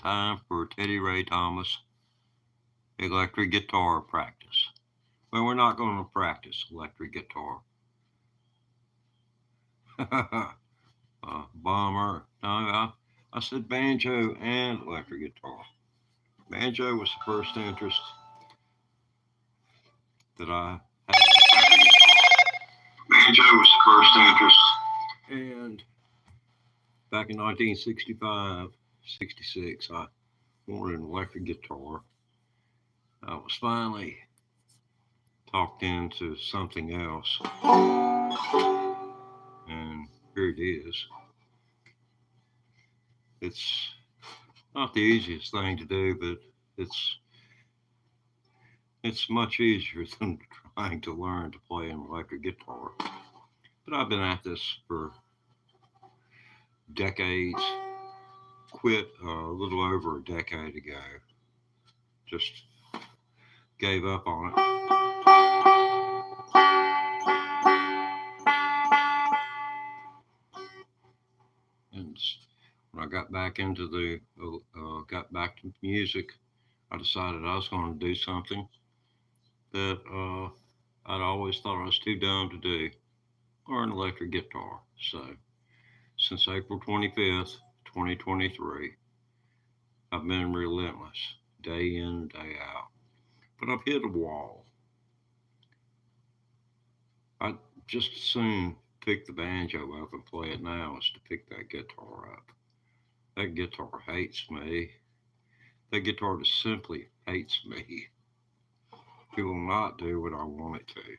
time for Teddy Ray Thomas electric guitar practice. Well, we're not going to practice electric guitar. Bummer. No, I said banjo and electric guitar. Banjo was the first interest that I had. Banjo was the first interest. And back in 1965, 66, I wanted an electric guitar. I was finally talked into something else. And here it is. It's not the easiest thing to do, but it's much easier than trying to learn to play an electric guitar. But I've been at this for decades. Quit a little over a decade ago. Just gave up on it. And when I got back into got back to music, I decided I was going to do something that I'd always thought I was too dumb to do, or an electric guitar. So since April 25th, 2023, I've been relentless, day in, day out. But I've hit a wall. I'd just as soon pick the banjo up and play it now as to pick that guitar up. That guitar hates me. That guitar just simply hates me. It will not do what I want it to.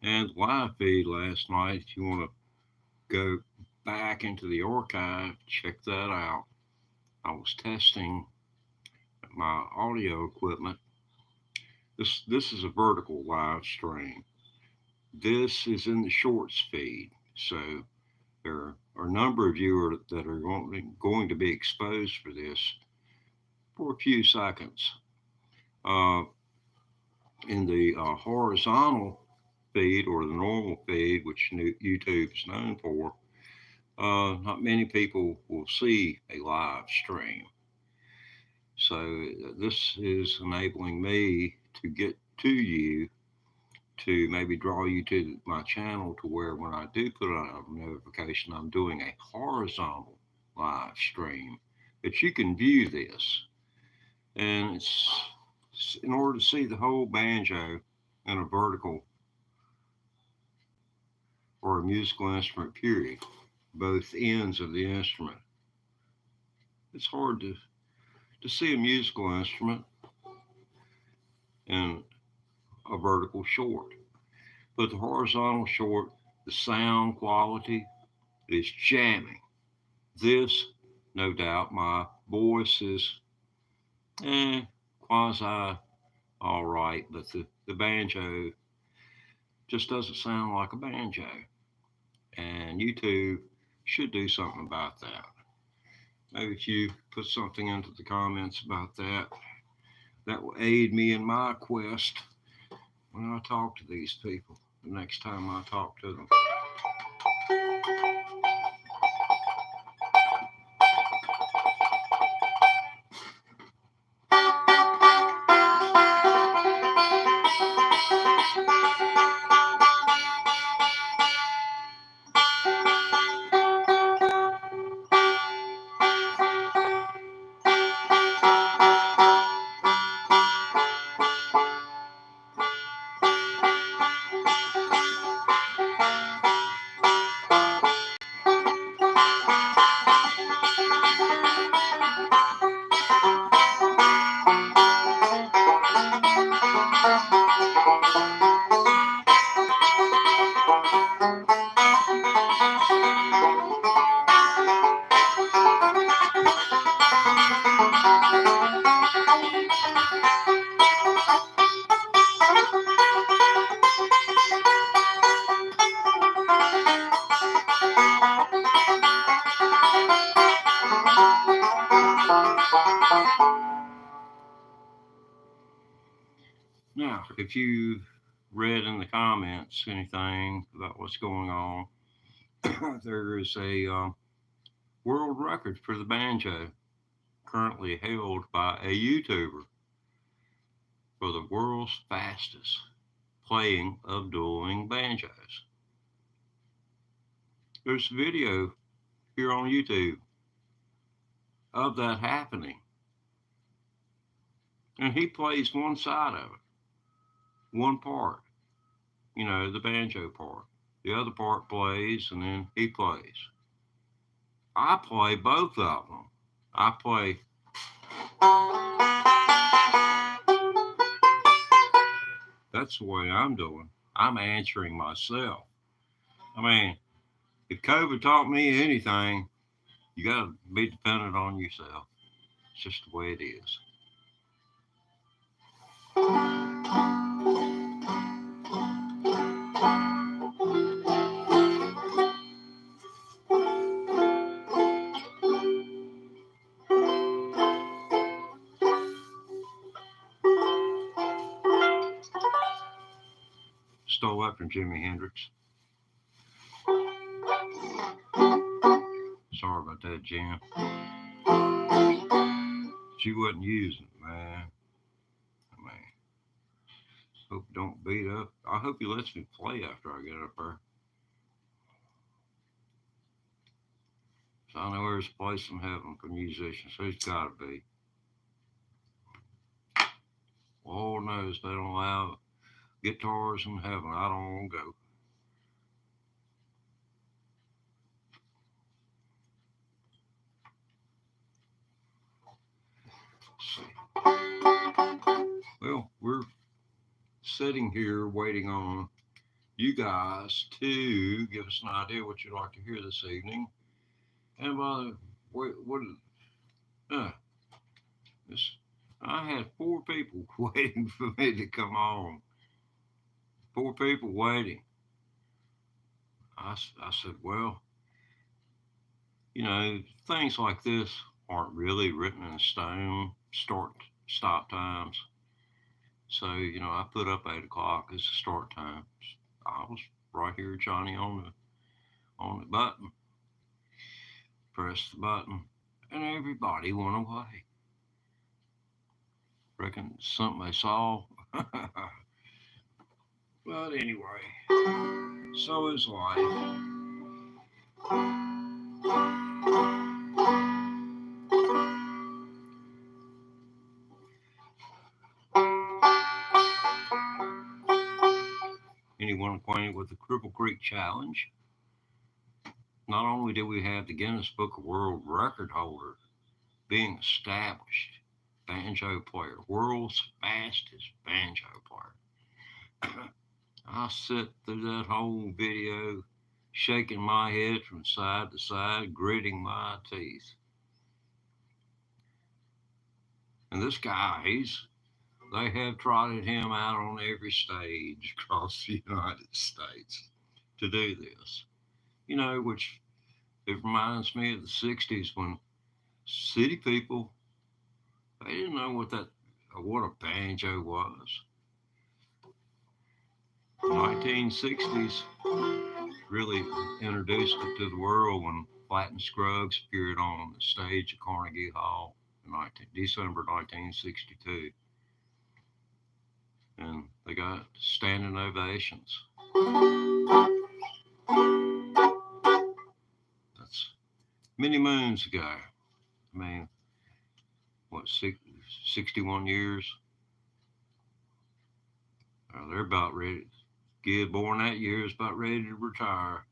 And live feed last night, if you want to go back into the archive, check that out. I was testing my audio equipment. This is a vertical live stream. This is in the shorts feed. So there are a number of you that are going to be exposed for this for a few seconds. In the horizontal feed, or the normal feed, which YouTube is known for, not many people will see a live stream. So this is enabling me to get to you, to maybe draw you to my channel, to where when I do put out a notification, I'm doing a horizontal live stream, that you can view this. And it's in order to see the whole banjo in a vertical, or a musical instrument, period, both ends of the instrument. It's hard to see a musical instrument in a vertical short. But the horizontal short, the sound quality is jamming. This, no doubt, my voice is quasi all right, but the banjo just doesn't sound like a banjo. And YouTube should do something about that. Maybe if you put something into the comments about that, that will aid me in my quest when I talk to these people the next time I talk to them. Now, if you read in the comments anything about what's going on, there is a world record for the banjo currently held by a YouTuber for the world's fastest playing of dueling banjos. There's a video here on YouTube of that happening. And he plays one side of it, one part, the banjo part. The other part plays, and then he plays. I play both of them. I play. That's the way I'm doing. I'm answering myself. I mean, if COVID taught me anything, you got to be dependent on yourself. It's just the way it is. Stole that from Jimi Hendrix. Sorry about that, Jim. She wasn't using it, man. I mean, hope it don't beat up. I hope he lets me play after I get up there. So I know there's a place in heaven for musicians. There's got to be. Lord knows they don't allow guitars in heaven. I don't want to go. Well, we're sitting here waiting on you guys to give us an idea what you'd like to hear this evening. And by the I had 4 people waiting for me to come on. 4 people waiting. I said, well, things like this aren't really written in stone, stop times. So, I put up 8 o'clock as the start time. I was right here, Johnny, on the button. Pressed the button, and everybody went away. Reckon something they saw. But anyway, so is life. Anyone acquainted with the Cripple Creek Challenge? Not only did we have the Guinness Book of World Record holder being established, banjo player, world's fastest banjo player. I sit through that whole video, shaking my head from side to side, gritting my teeth. And this guy, they have trotted him out on every stage across the United States to do this. Which it reminds me of the 60s when city people, they didn't know what a banjo was. 1960s really introduced it to the world when Flatt Scruggs appeared on the stage at Carnegie Hall in December 1962. And they got standing ovations. That's many moons ago. I mean, 61 years? They're about ready. Kid born that year is about ready to retire.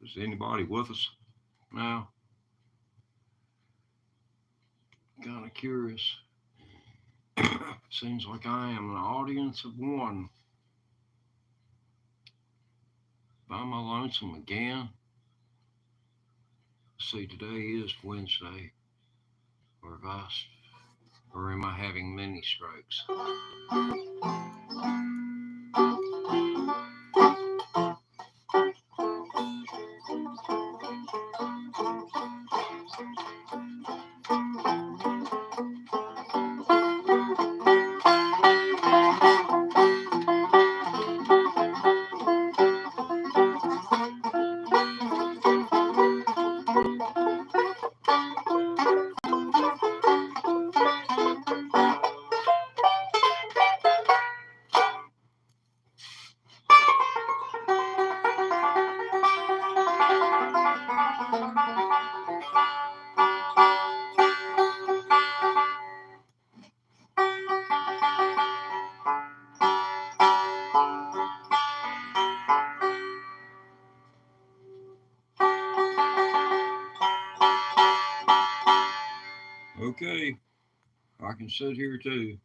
Is anybody with us now? Kind of curious. Seems like I am an audience of one. Am I lonesome again? See, today is Wednesday. Or am I having mini strokes? Okay, I can sit here too.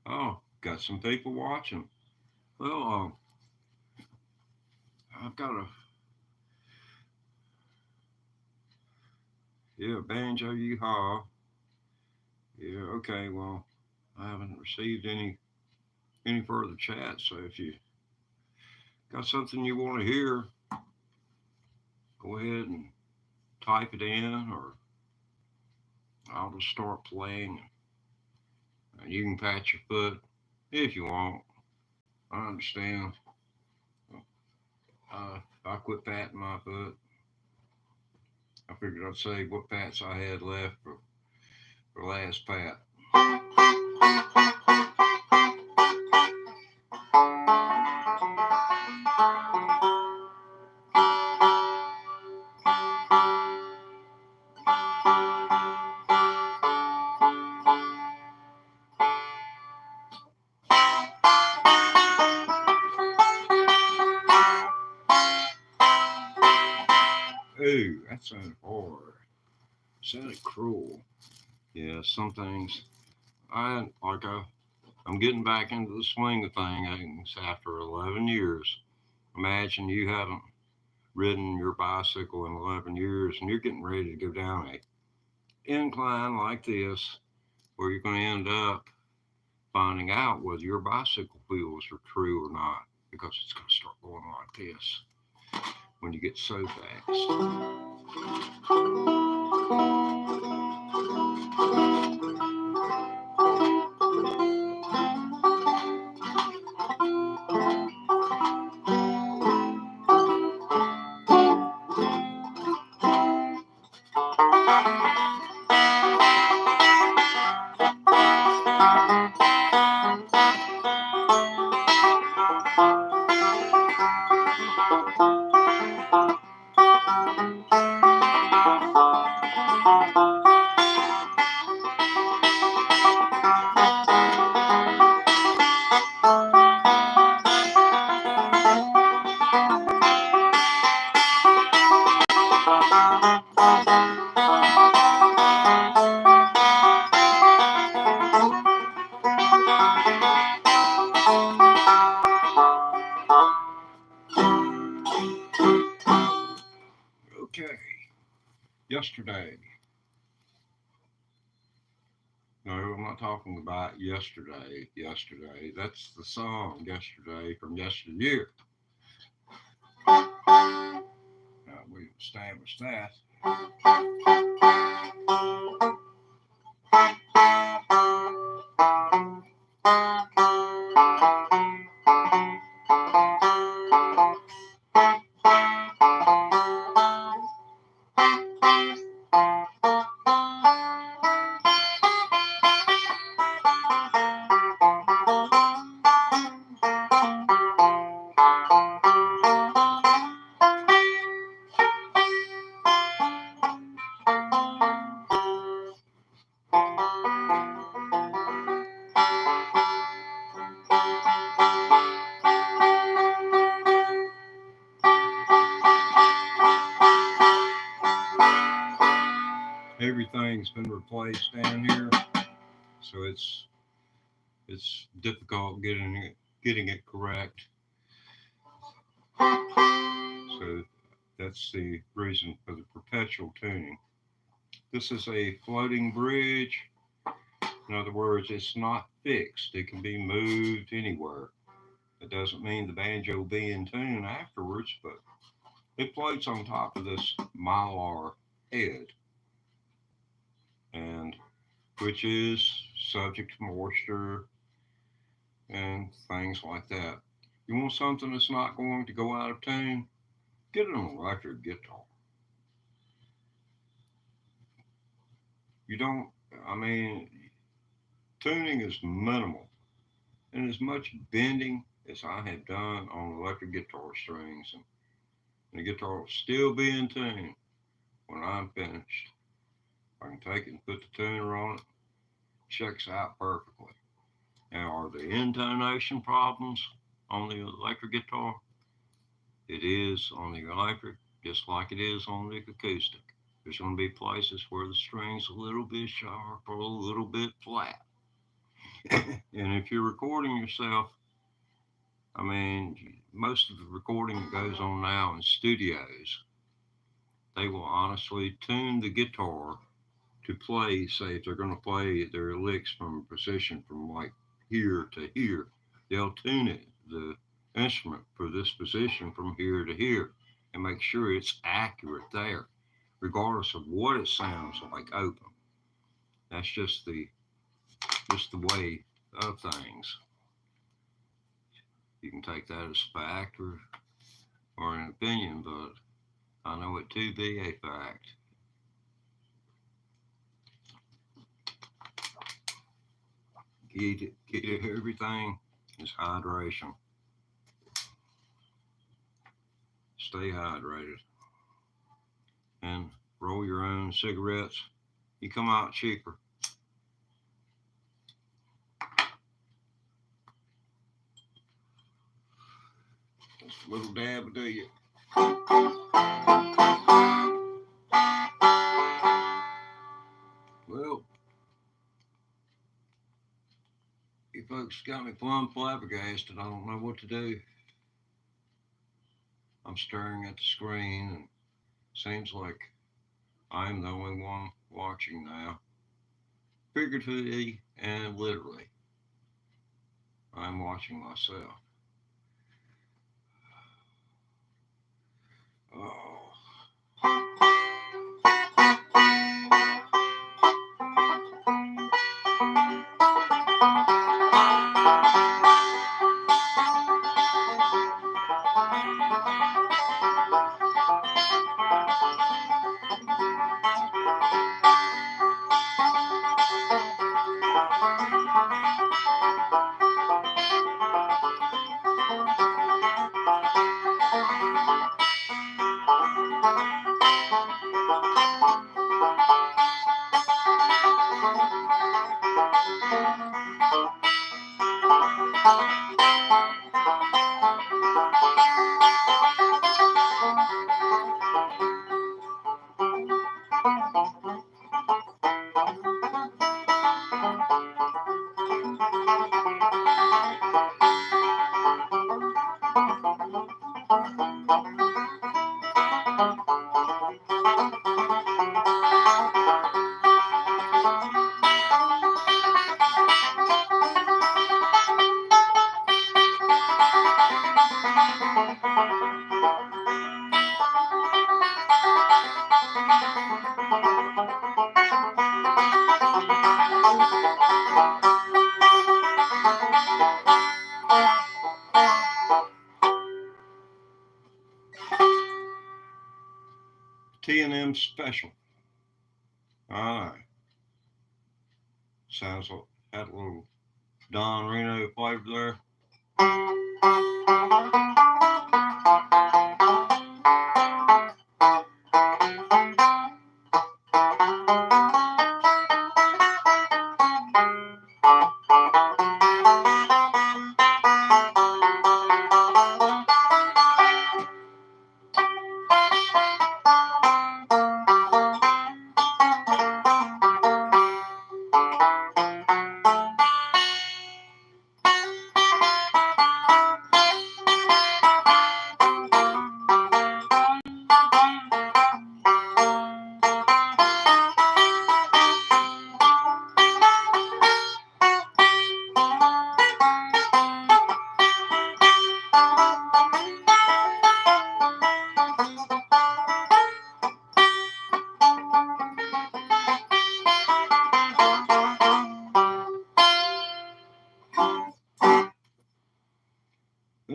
Oh, got some people watching. Well, I've got a, yeah, banjo yeehaw. Yeah, okay, well, I haven't received any further chat, so if you got something you want to hear, go ahead and type it in, or I'll just start playing. And you can pat your foot if you want. I understand. If I quit patting my foot, I figured I'd save what pats I had left for last pat. Ooh, that sounded hard. Sounded cruel. Yeah, some things I'm getting back into the swing of things after 11 years. Imagine you haven't ridden your bicycle in 11 years and you're getting ready to go down a incline like this where you're going to end up finding out whether your bicycle wheels are true or not, because it's going to start going like this when you get so fast. Okay, yesterday. No, I'm not talking about yesterday. Yesterday, that's the song yesterday from yesteryear. We established that. Everything's been replaced down here, so it's difficult getting it correct. So that's the reason for the perpetual tuning. This is a floating bridge. In other words, it's not fixed. It can be moved anywhere. It doesn't mean the banjo will be in tune afterwards, but it floats on top of this mylar head, and which is subject to moisture and things like that. You want something that's not going to go out of tune? Get an electric guitar. You don't, I mean, tuning is minimal, and as much bending as I have done on electric guitar strings, and the guitar will still be in tune when I'm finished. I can take it and put the tuner on it, checks out perfectly. Now, are there intonation problems on the electric guitar? It is on the electric, just like it is on the acoustic. There's going to be places where the string's a little bit sharp or a little bit flat. And if you're recording yourself, I mean, most of the recording that goes on now in studios, they will honestly tune the guitar to play, say, if they're going to play their licks from a position from like here to here, they'll tune it, the instrument, for this position from here to here, and make sure it's accurate there, regardless of what it sounds like open. That's just the way of things. You can take that as fact or an opinion, but I know it to be a fact. Key to everything is hydration. Stay hydrated. And roll your own cigarettes. You come out cheaper. Just a little dab will do you. Well, you folks got me plumb flabbergasted. I don't know what to do. I'm staring at the screen, and seems like I'm the only one watching now. Figuratively and literally, I'm watching myself. Oh. T&M special. All right. Sounds like had a little Don Reno flavor there.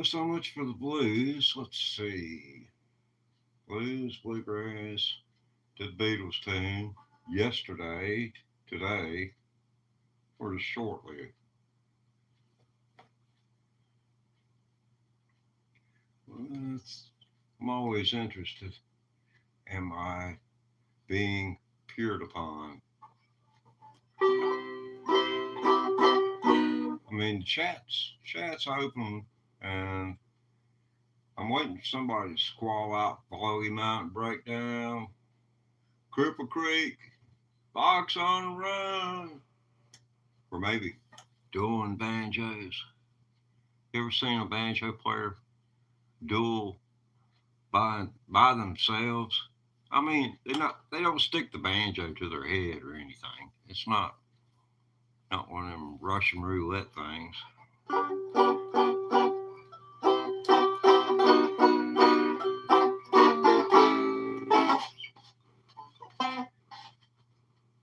So much for the blues. Let's see. Blues, bluegrass, did Beatles tune yesterday, today, or just shortly. Well, I'm always interested. Am I being peered upon? I mean, chat's open, and I'm waiting for somebody to squall out Blowy Mountain Breakdown. Cripple Creek, Box on the Run, or maybe dueling banjos. You ever seen a banjo player duel by themselves? I mean, they don't stick the banjo to their head or anything. It's not one of them Russian roulette things.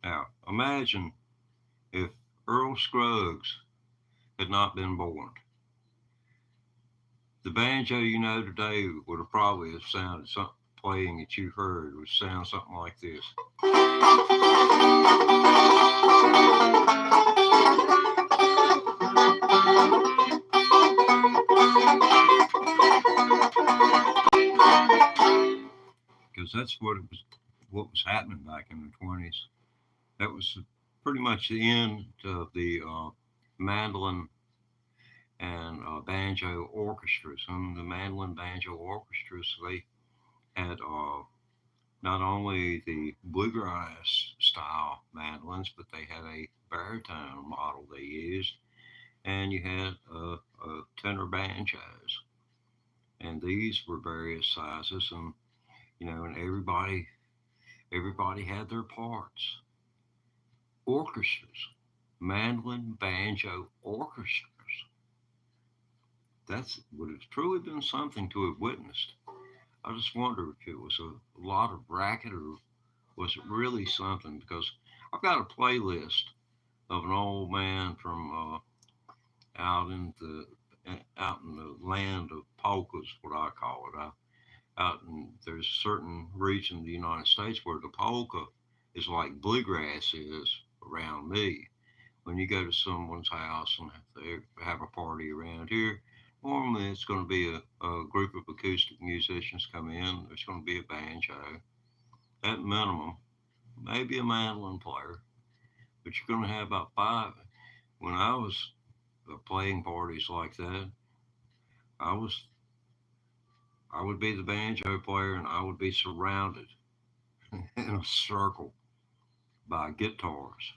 Now, imagine if Earl Scruggs had not been born. The banjo you know today would have probably have sounded something playing that you heard would sound something like this. Because that's what was happening back in the 20s. That was pretty much the end of the mandolin and banjo orchestras. And the mandolin banjo orchestras, they had not only the bluegrass style mandolins, but they had a baritone model they used, and you had tenor banjos, and these were various sizes, and and everybody had their parts. Orchestras, mandolin banjo orchestras. That would have truly been something to have witnessed. I just wonder if it was a lot of racket or was it really something? Because I've got a playlist of an old man from out in the out in the land of polkas, what I call it. Out in there's a certain region of the United States where the polka is like bluegrass is around me. When you go to someone's house and they have a party around here, normally it's going to be a group of acoustic musicians come in. There's going to be a banjo, at minimum, maybe a mandolin player, but you're going to have about five. When I was playing parties like that, I was I would be the banjo player and I would be surrounded in a circle by guitars.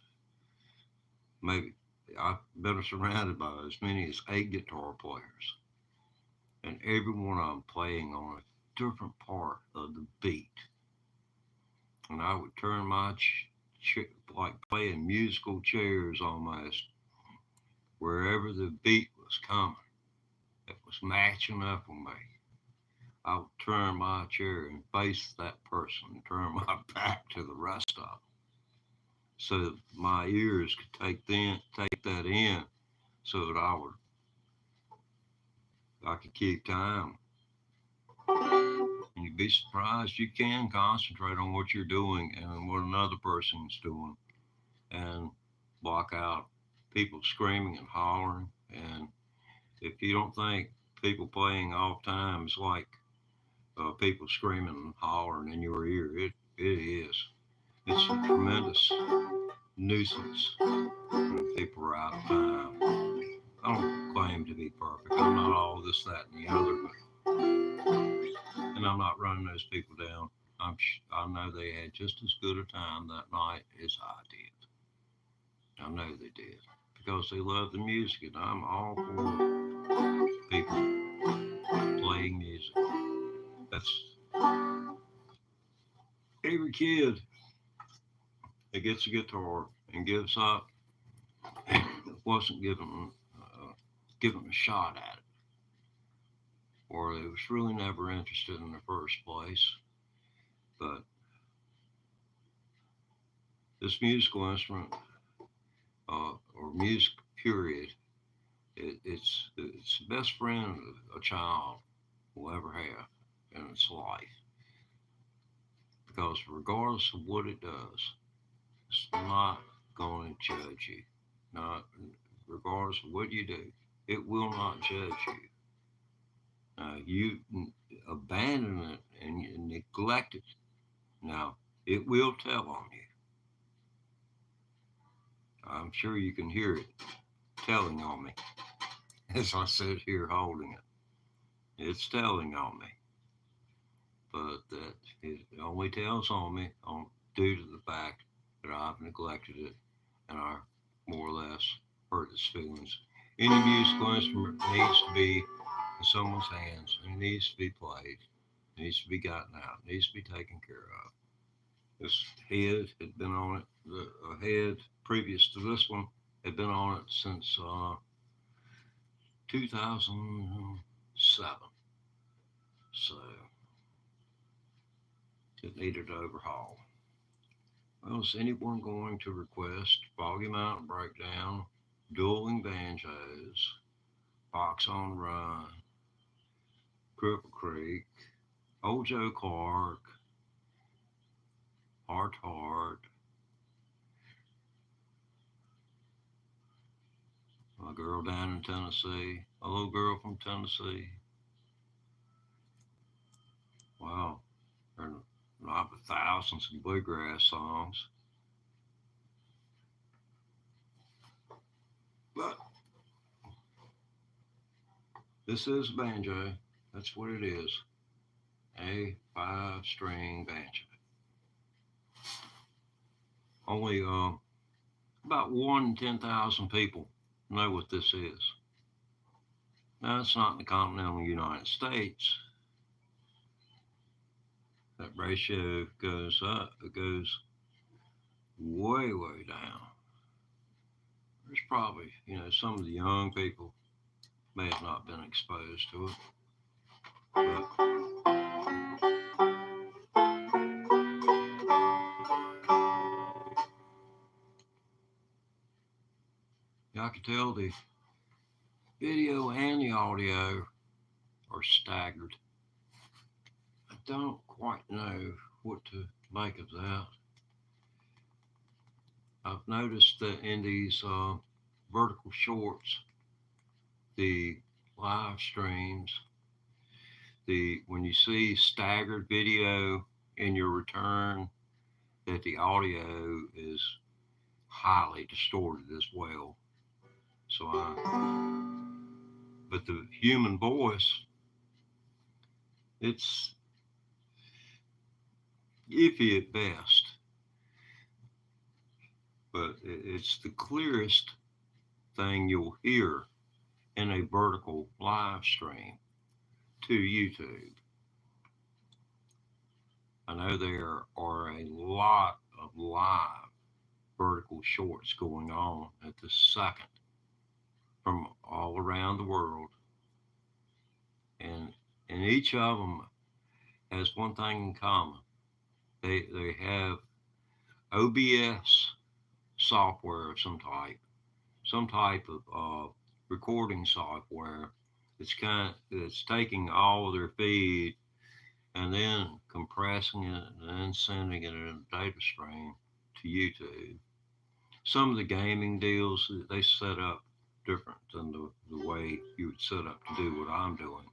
Maybe I've been surrounded by as many as 8 guitar players, and every one of them playing on a different part of the beat. And I would turn my like playing musical chairs almost wherever the beat was coming. It was matching up with me. I would turn my chair and face that person and turn my back to the rest of them so that my ears could take that in so that I could keep time. And you'd be surprised you can concentrate on what you're doing and what another person's doing and block out people screaming and hollering. And if you don't think people playing off time is like people screaming and hollering in your ear, it is. It's a tremendous nuisance when people are out of time. I don't claim to be perfect. I'm not all this, that, and the other, and I'm not running those people down. I know they had just as good a time that night as I did. I know they did because they love the music, and I'm all for people playing music. That's every kid that gets a guitar and gives up wasn't given a shot at it, or they was really never interested in the first place. But this musical instrument or music period, it's the best friend a child will ever have in its life because regardless of what it does, it's not going to judge you. Not regardless of what you do, it will not judge you. You abandon it and you neglect it. Now, it will tell on you. I'm sure you can hear it telling on me as I sit here holding it. It's telling on me, but that it only tells on me due to the fact that I've neglected it and I more or less hurt its feelings. Any musical instrument needs to be in someone's hands and it needs to be played. It needs to be gotten out. It needs to be taken care of. This head had been on it. The head previous to this one had been on it since 2007. So it needed overhaul. Well, is anyone going to request Foggy Mountain Breakdown, Dueling Banjos, Fox on Run, Cripple Creek, Old Joe Clark, Heart to Heart, a girl down in Tennessee, a little girl from Tennessee? Wow, there are not but thousands of bluegrass songs. But this is a banjo. That's what it is. A 5-string banjo. Only about 1 in 10,000 people know what this is. Now, it's not in the continental United States. That ratio goes up, it goes way, way down. There's probably, some of the young people may have not been exposed to it. But I can tell the video and the audio are staggered. I don't quite know what to make of that. I've noticed that in these vertical shorts, the live streams, when you see staggered video in your return, that the audio is highly distorted as well. But the human voice, it's iffy at best, but it's the clearest thing you'll hear in a vertical live stream to YouTube. I know there are a lot of live vertical shorts going on at the second from all around the world. And each of them has one thing in common. They have OBS software of some type of recording software that's taking all of their feed and then compressing it and then sending it in a data stream to YouTube. Some of the gaming deals, they set up different than the way you would set up to do what I'm doing,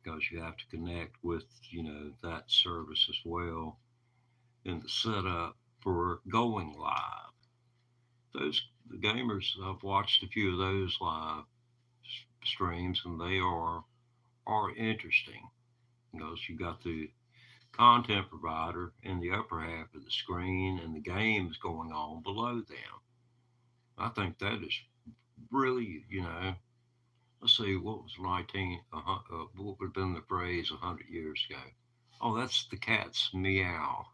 because you have to connect with that service as well in the setup for going live. The gamers, I've watched a few of those live streams, and they are interesting because you got the content provider in the upper half of the screen and the games going on below them. I think that is really, let's see, what was what would have been the phrase 100 years ago? Oh, that's the cat's meow.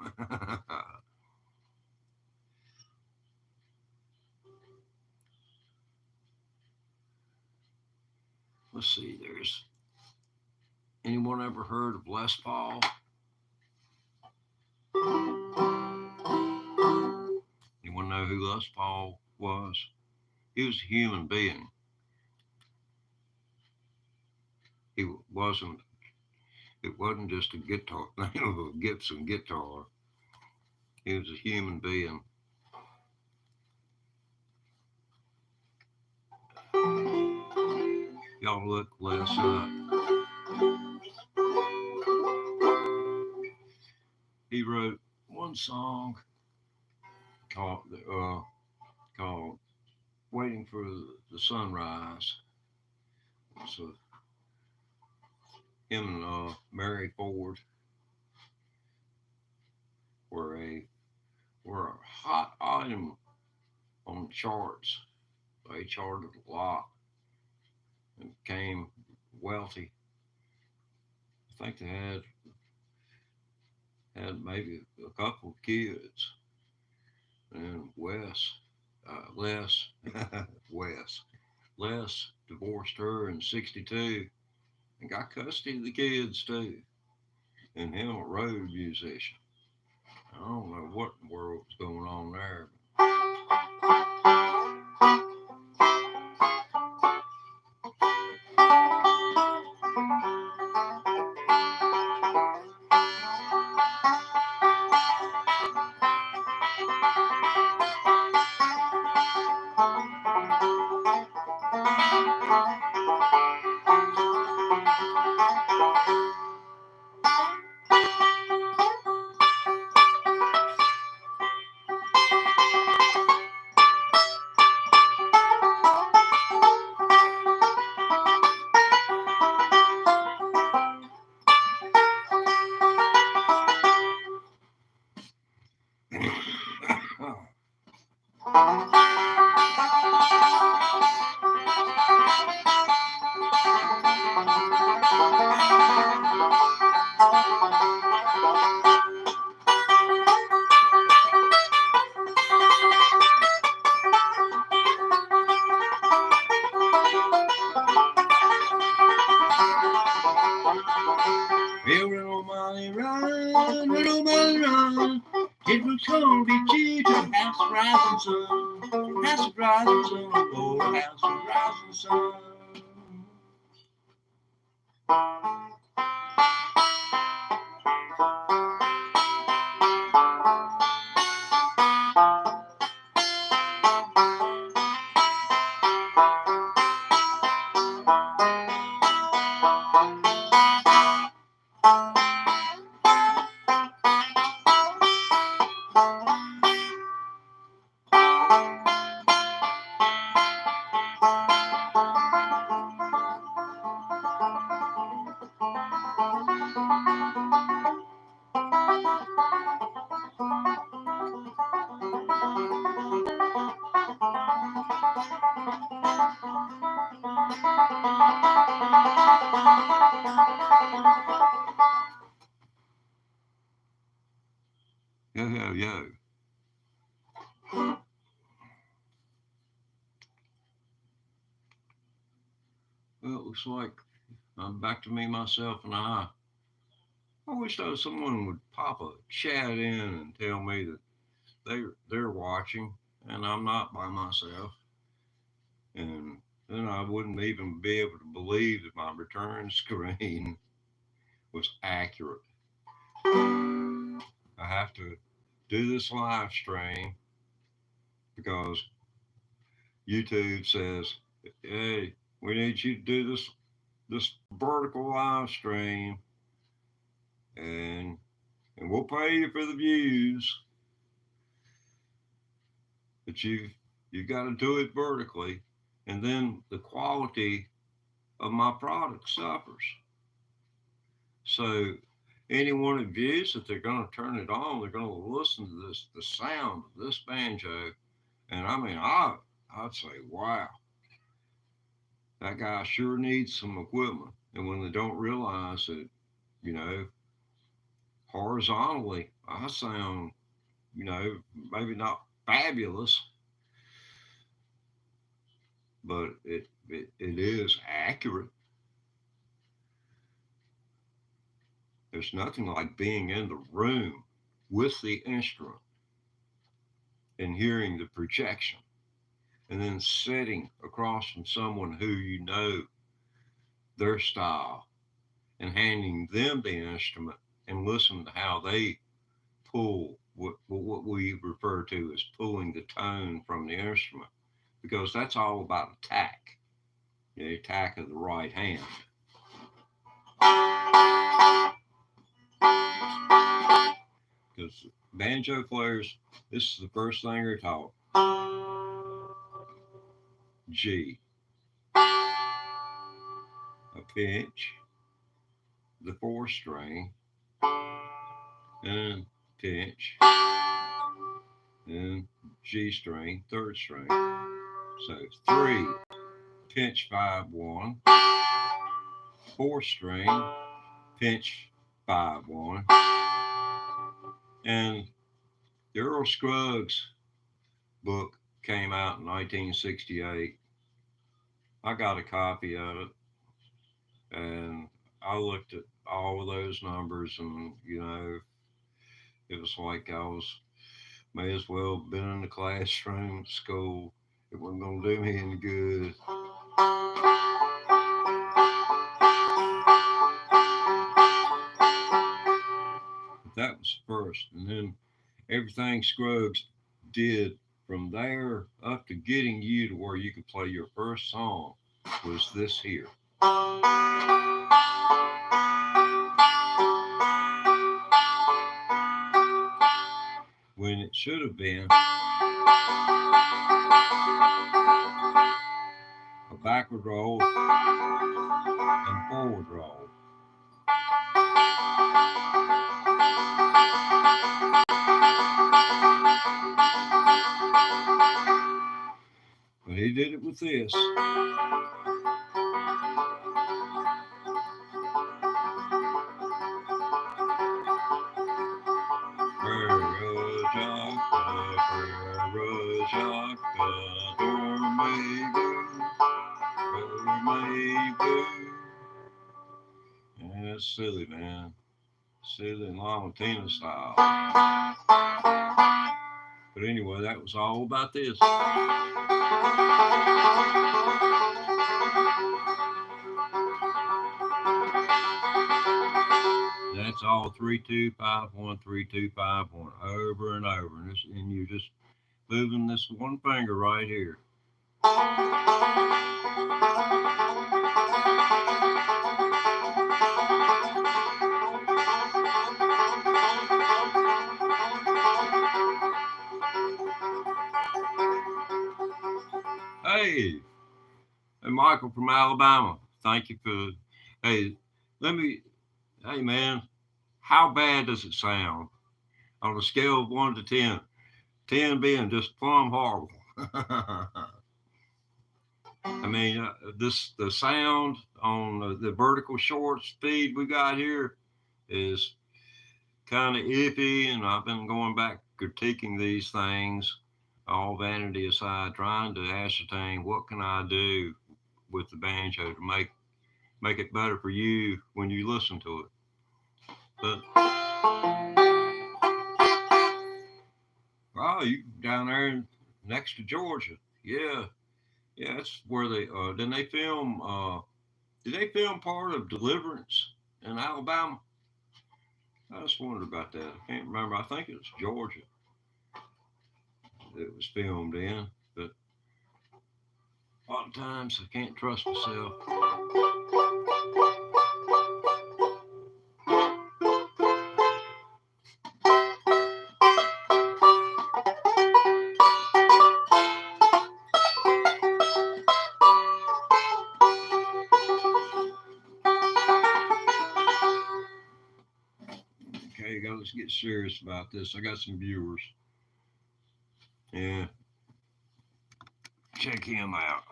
Let's see, there's anyone ever heard of Les Paul? Anyone know who Les Paul was? He was a human being. He wasn't. It wasn't just a guitar, a Gibson guitar. He was a human being. Y'all look Les up. He wrote one song called "Waiting for the Sunrise." So him and Mary Ford were a were a hot item on the charts. They charted a lot and became wealthy. I think they had maybe a couple of kids. And Les, Wes, Les divorced her in '62 and got custody of the kids too. And him a road musician. I don't know what in the world was going on there. Little Molly run, little Molly run. It was gonna be cheap to House of Rising Sun, House of Rising Sun, oh House of Rising Sun. Yo, yo, yo. Well, it looks like I'm back to me, myself, and I. I wish though someone would pop a chat in and tell me that they're watching and I'm not by myself, and then I wouldn't even be able to believe that my return screen was accurate. I have to do this live stream because YouTube says, "Hey, we need you to do this vertical live stream, and we'll pay you for the views, but you got to do it vertically, and then the quality of my product suffers." So anyone that views that they're going to turn it on, they're going to listen to the sound of this banjo, and I mean, I'd say, wow, that guy sure needs some equipment. And when they don't realize that, you know, horizontally, I sound, maybe not fabulous, but it is accurate. There's nothing like being in the room with the instrument and hearing the projection, and then sitting across from someone who you know their style and handing them the instrument and listening to how they pull what we refer to as pulling the tone from the instrument, because that's all about attack, the attack of the right hand. Because banjo players, this is the first thing they're taught. G, a pinch, the fourth string, and pinch, and G string, third string. So 3, pinch 5-1, 4th string, pinch 5-1, and the Earl Scruggs book came out in 1968. I got a copy of it, and I looked at all of those numbers, and it was like I was may as well have been in the classroom at school. It wasn't gonna do me any good. But that was first, and then everything Scruggs did from there up to getting you to where you could play your first song was this here. When it should have been a backward roll and forward roll. But he did it with this. And that's silly, man. Silly and Lamontina style. But anyway, that was all about this. That's all 3-2-5-1, 3-2-5-1 over and over. And you're just moving this one finger right here. Hey, Michael from Alabama. Thank you for. Hey, hey man, how bad does it sound on a scale of 1 to 10? 10 being just plumb horrible. I mean, the sound on the vertical short speed we got here is kind of iffy, and I've been going back critiquing these things, all vanity aside, trying to ascertain what can I do with the banjo to make it better for you when you listen to it. But oh, you down there next to Georgia, yeah, yeah, that's where they didn't they film. Did they film part of Deliverance in Alabama? I just wondered about that. I can't remember. I think it was Georgia that it was filmed in, but a lot of times I can't trust myself. Okay, let's get serious about this. I got some viewers. Yeah, check him out.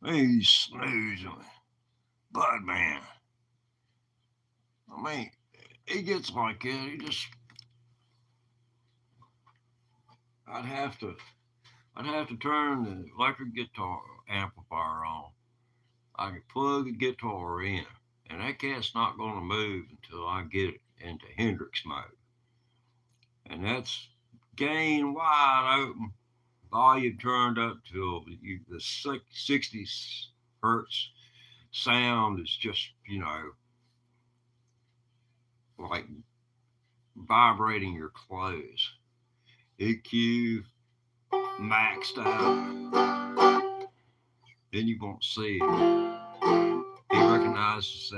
He's snoozing. Bud man. I mean, he gets like that. I'd have to turn the electric guitar amplifier on. I could plug the guitar in, and that cat's not going to move until I get it into Hendrix mode. And that's gain wide open, volume turned up till the 60 hertz sound is just, like vibrating your clothes. EQ maxed out. Then you won't see it. He recognizes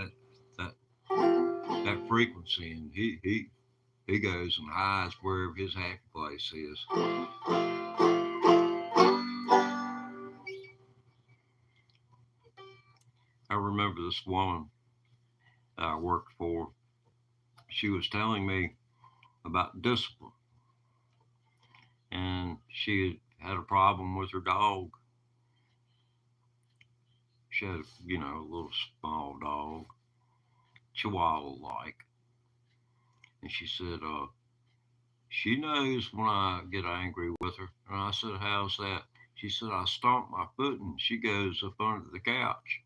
that frequency, and he goes and hides wherever his happy place is. I remember this woman I worked for. She was telling me about discipline. and she had a problem with her dog. She had, a little small dog, Chihuahua like, and she said, she knows when I get angry with her. And I said, how's that? She said, I stomp my foot and she goes up under the couch.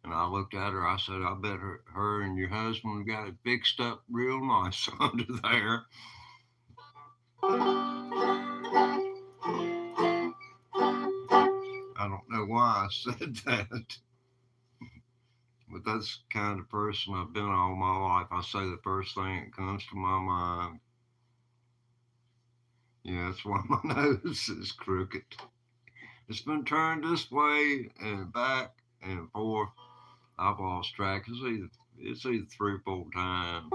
And I looked at her. I said, I bet her and your husband got it fixed up real nice under there. I don't know why I said that, but that's the kind of person I've been all my life. I say the first thing that comes to my mind. Yeah, that's why my nose is crooked. It's been turned this way and back and forth. I've lost track. It's either 3 or 4 times.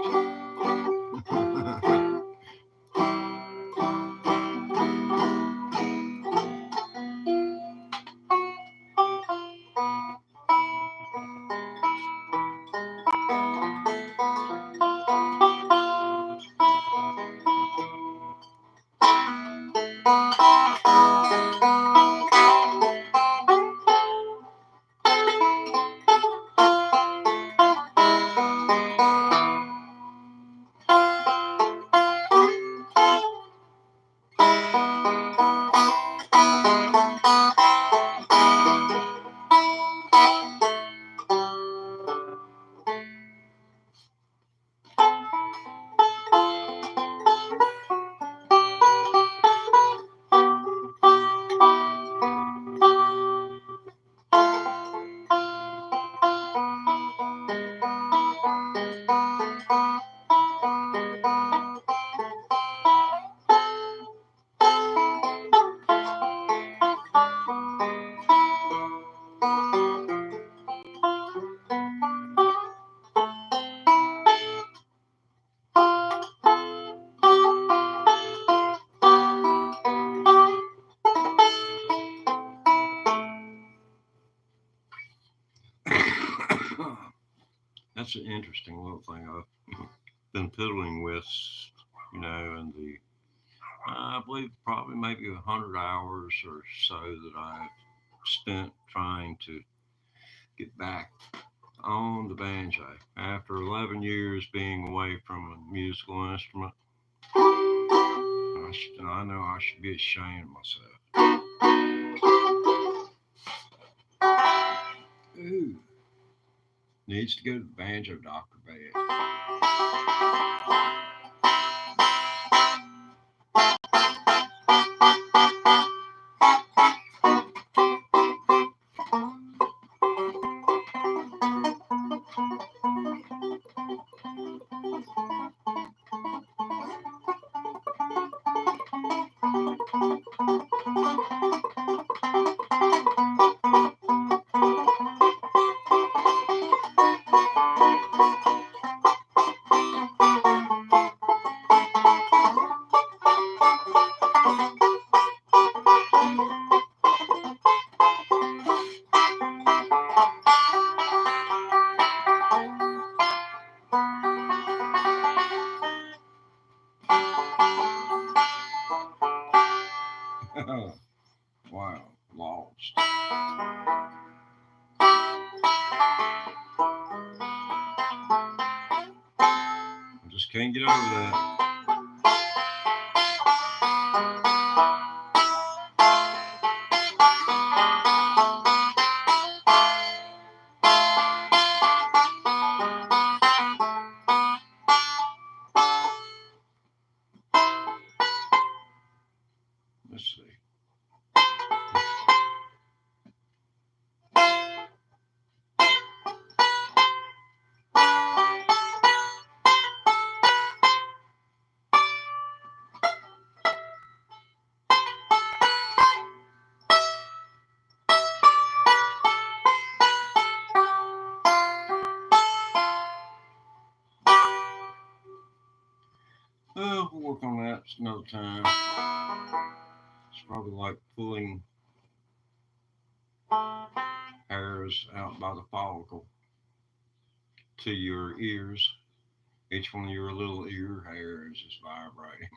That's an interesting little thing I've been fiddling with, and I believe probably maybe 100 hours or so that I've spent trying to get back on the banjo after 11 years being away from a musical instrument. I know I should be ashamed of myself. Ooh, needs to go to the banjo doctor bad. Wow, lost. I just can't get over that. Let's see. We'll work on that another time. It's probably like pulling hairs out by the follicle to your ears. Each one of your little ear hairs is vibrating.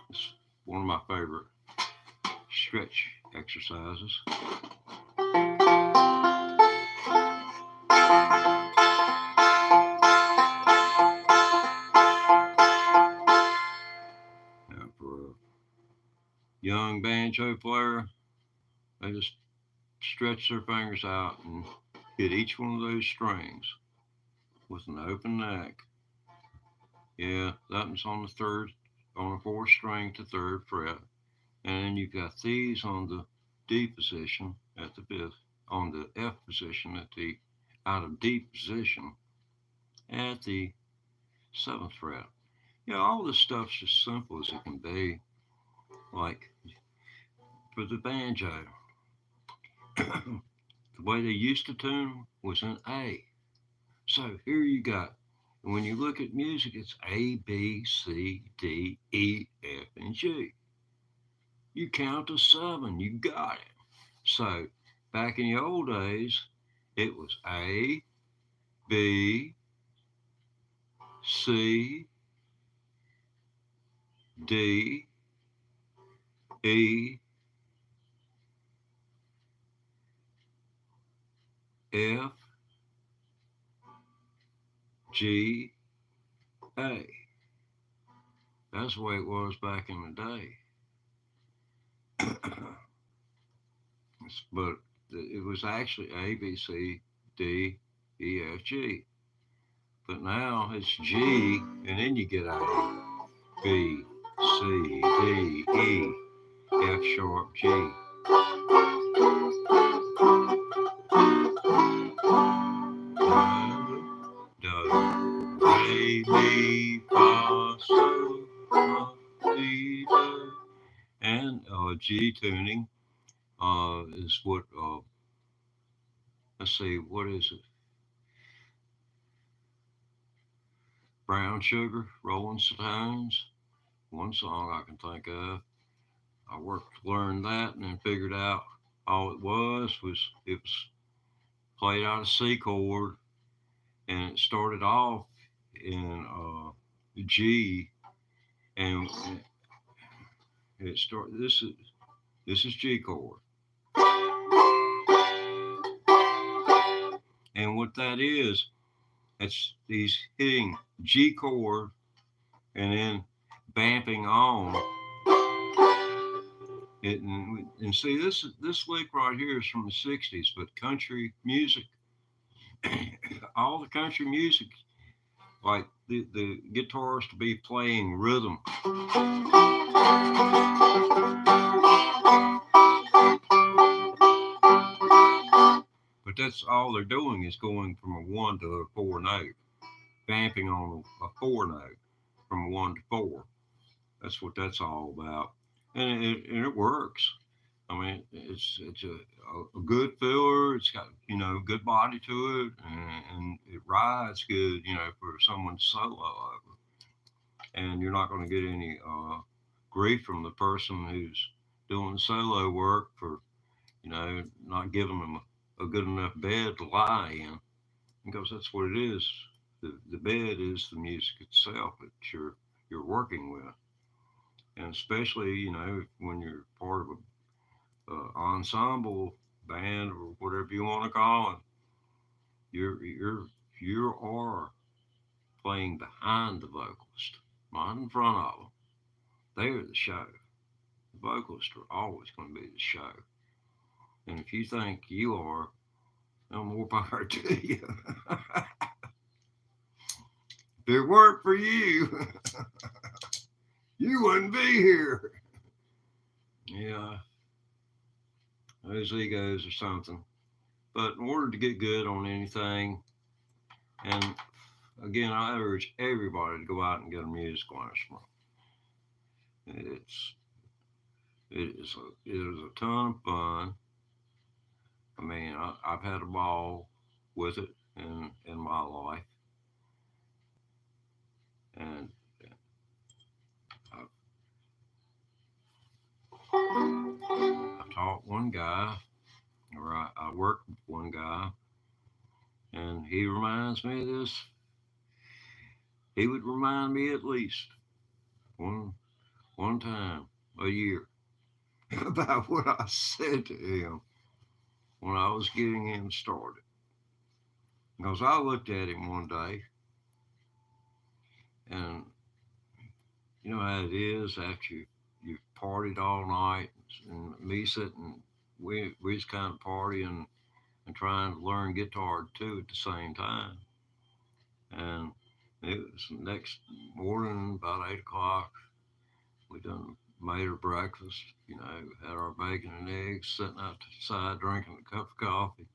It's one of my favorite stretch exercises. Now for a young banjo player, they just stretch their fingers out and hit each one of those strings with an open neck. Yeah, that one's on the fourth string to third fret. And then you've got these on the D position at the fifth, on the F position at the out of D position at the seventh fret. Yeah, all this stuff's just simple as it can be. Like for the banjo, the way they used to tune was in A. So here you got, when you look at music, it's A, B, C, D, E, F, and G. You count to 7, you got it. So back in the old days, it was A, B, C, D, E, F, G, A. That's the way it was back in the day. But it was actually A, B, C, D, E, F, G. But now it's G, and then you get A, B, C, D, E, F sharp, G. Do, re, mi, fa, sol, la, si, do. And G tuning is what, let's see, what is it? Brown Sugar, Rolling Stones. One song I can think of. I learned that, and then figured out all it was it was played out a C chord, and it started off in G, and it started. This is G chord, and what that is, he's hitting G chord, and then bamping on it, and see this lick right here is from the '60s, but country music, all the country music, like the guitars to be playing rhythm. that's all they're doing is going from a 1 to a 4 note, vamping on a 4 note from 1 to 4. That's what that's all about, and it works. I mean, it's a good filler. It's got, you know, good body to it, and it rides good, you know, for someone's solo over. And you're not going to get any grief from the person who's doing solo work for, you know, not giving them a good enough bed to lie in, because that's what it is. The bed is the music itself that you're working with, and especially, you know, when you're part of a ensemble band or whatever you want to call it, you are playing behind the vocalist, not in front of them. They're the show. The vocalists are always going to be the show. And if you think you are, no more power to you. If it weren't for you, you wouldn't be here. Yeah, those egos or something. But in order to get good on anything, and again, I urge everybody to go out and get a musical instrument. It's it is a ton of fun. I mean, I've had a ball with it in my life, and I taught one guy, or I worked with one guy, and he reminds me of this. He would remind me at least one one time a year about what I said to him when I was getting him started. Because I looked at him one day, and you know how it is after you've partied all night, and me sitting, we was kind of partying and trying to learn guitar too at the same time. And it was the next morning, about 8 o'clock. We done made our breakfast, you know, had our bacon and eggs, sitting outside drinking a cup of coffee.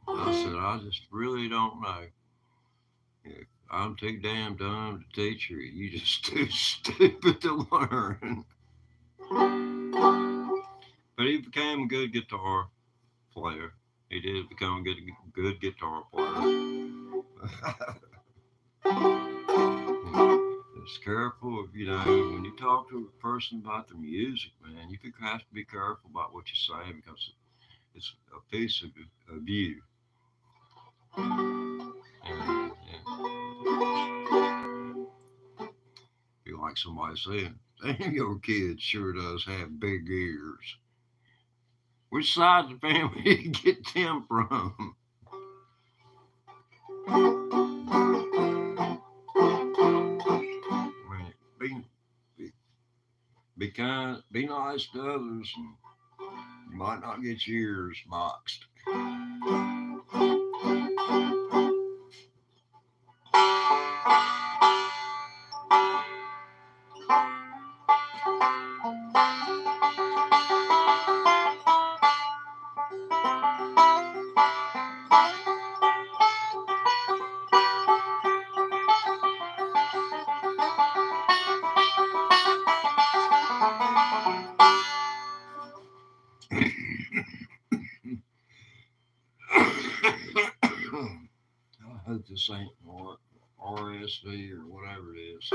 I said, I just really don't know. If I'm too damn dumb to teach you. You just too stupid to learn. But he became a good guitar player. He did become a good guitar player. It's careful of, you know, when you talk to a person about the music, man, you have to be careful about what you say, because it's a piece of you. And be like somebody saying, damn, your kid sure does have big ears. Which side of the family did you get them from? I mean, be kind, be nice to others, and you might not get your ears boxed. I hope this ain't RSV or whatever it is.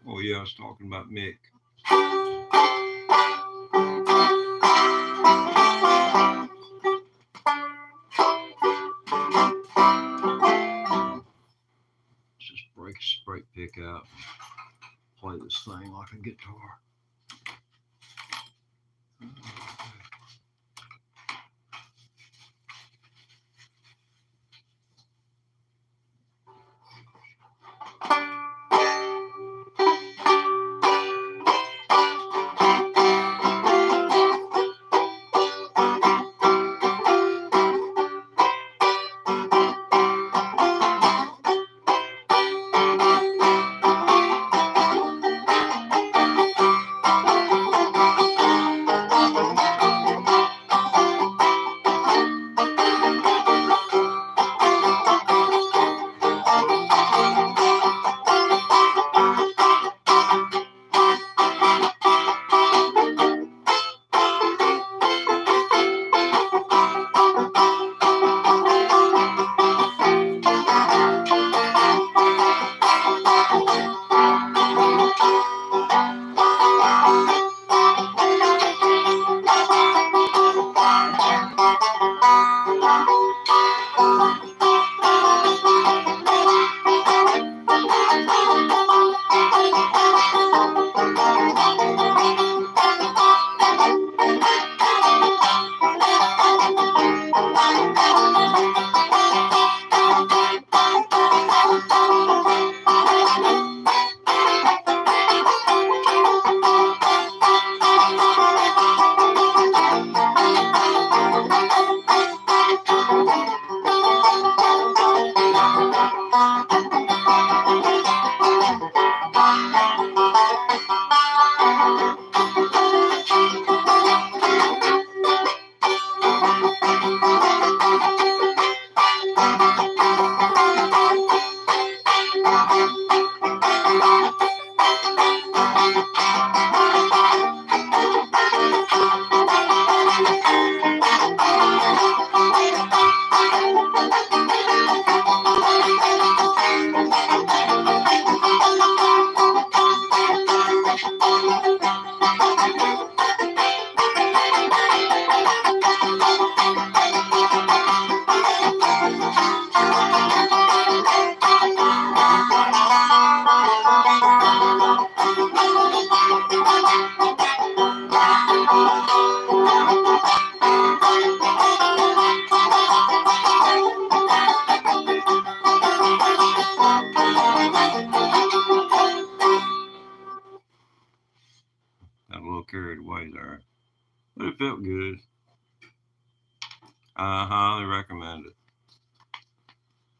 Oh yeah, I was talking about Mick. Let's just break a straight pick out and play this thing like a guitar. Got a little carried away there, but it felt good. I highly recommend it.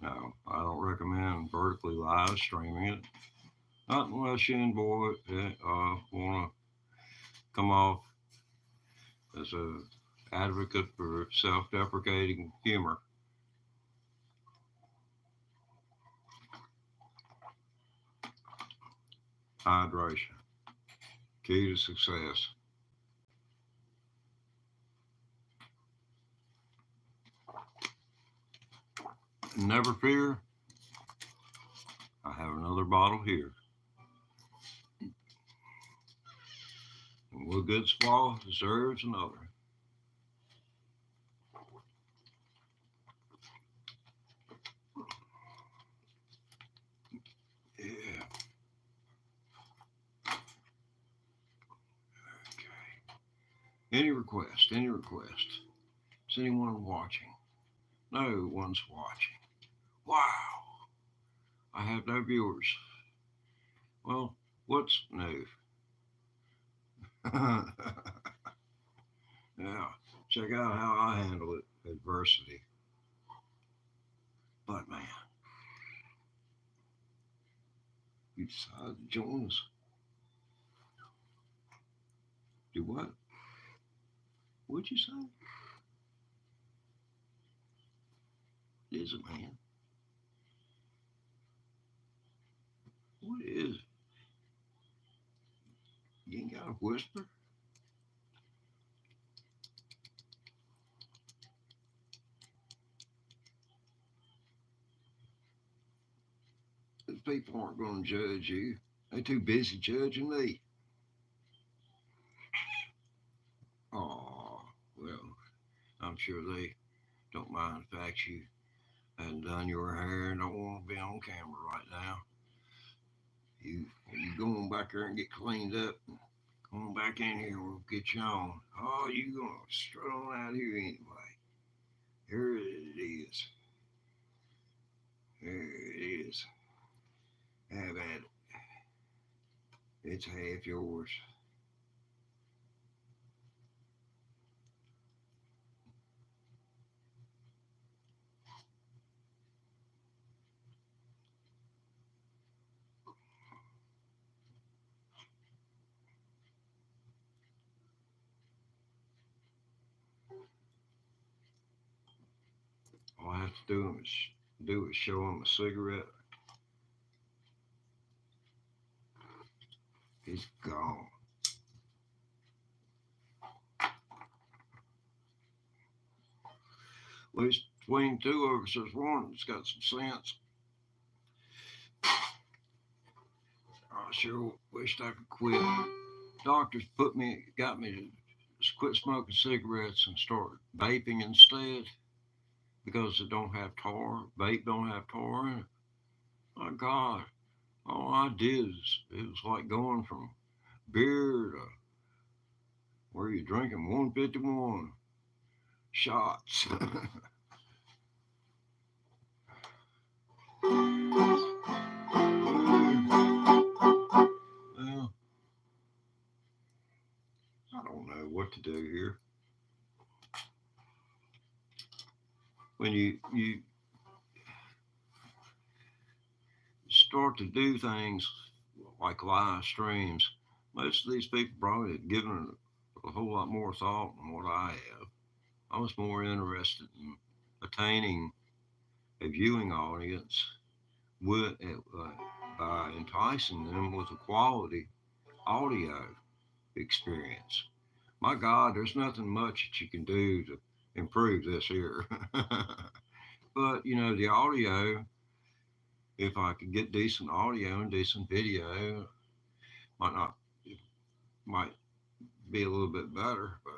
No, I don't recommend vertically live streaming it. Not unless you enjoy it, want to come off as a advocate for self-deprecating humor. Hydration, key to success. Never fear, I have another bottle here. And what good squaw deserves another. Yeah. Okay. Any request? Any request? Is anyone watching? No one's watching. Wow. I have no viewers. Well, what's new? Yeah. Check out how I handle it. Adversity. But man, you decided to join us. Do what? What'd you say? Is it, man? What is it? You ain't got a whisper? These people aren't going to judge you. They're too busy judging me. Oh, well, I'm sure they don't mind the fact you hadn't done your hair and don't want to be on camera right now. You go on back there and get cleaned up. Come on back in here. We'll get you on. Oh, you gonna strut on out here anyway. Here it is. Here it is. Have at it. It's half yours. All I have to do is show him a cigarette. It's gone. At least between two of us, there's one that's got some sense. I sure wished I could quit. Doctors got me to just quit smoking cigarettes and start vaping instead because it don't have tar. Vape don't have tar in it. My God, all I did is it was like going from beer to where you're drinking 151 shots. Well, I don't know what to do here. When you start to do things like live streams, most of these people probably had given it a whole lot more thought than what I have. I was more interested in attaining a viewing audience with, by enticing them with a quality audio experience. My God, there's nothing much that you can do to improve this here. But the audio, if I could get decent audio and decent video, might not might be a little bit better, but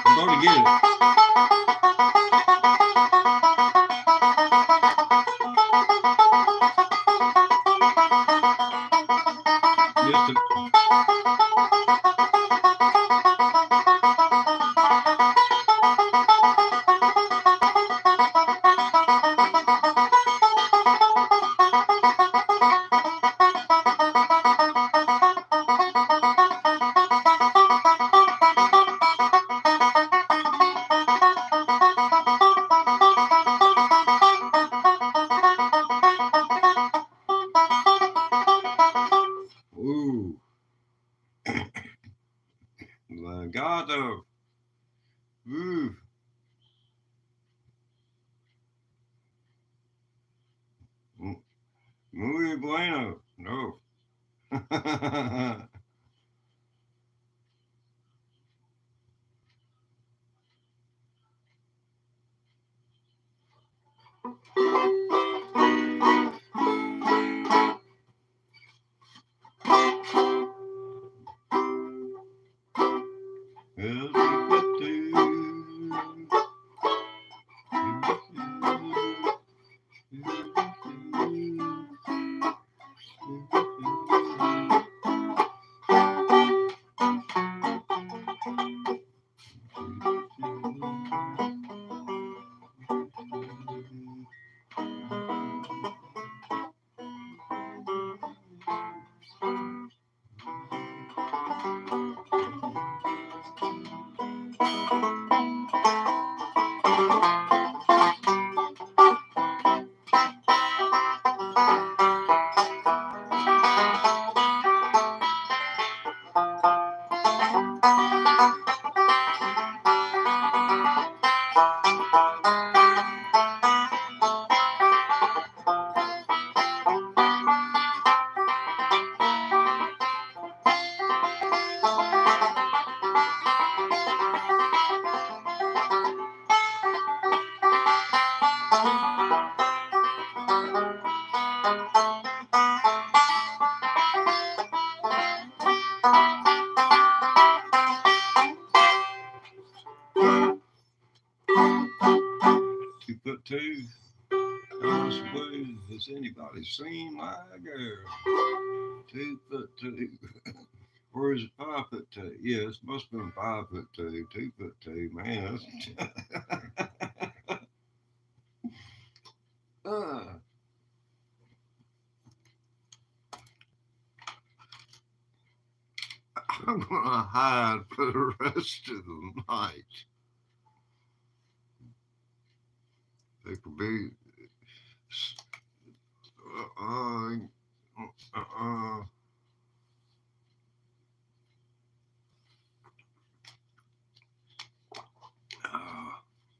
I'm going to get it. Just ooh, legato. Ooh, muy bueno. No. foot two. Honest Blue, has anybody seen my girl? 2 foot 2. Or is it 5 foot 2? Yes, must have been 5 foot 2. 2 foot 2, man. uh, I'm gonna hide for the rest of the night. They could be. Uh, uh, I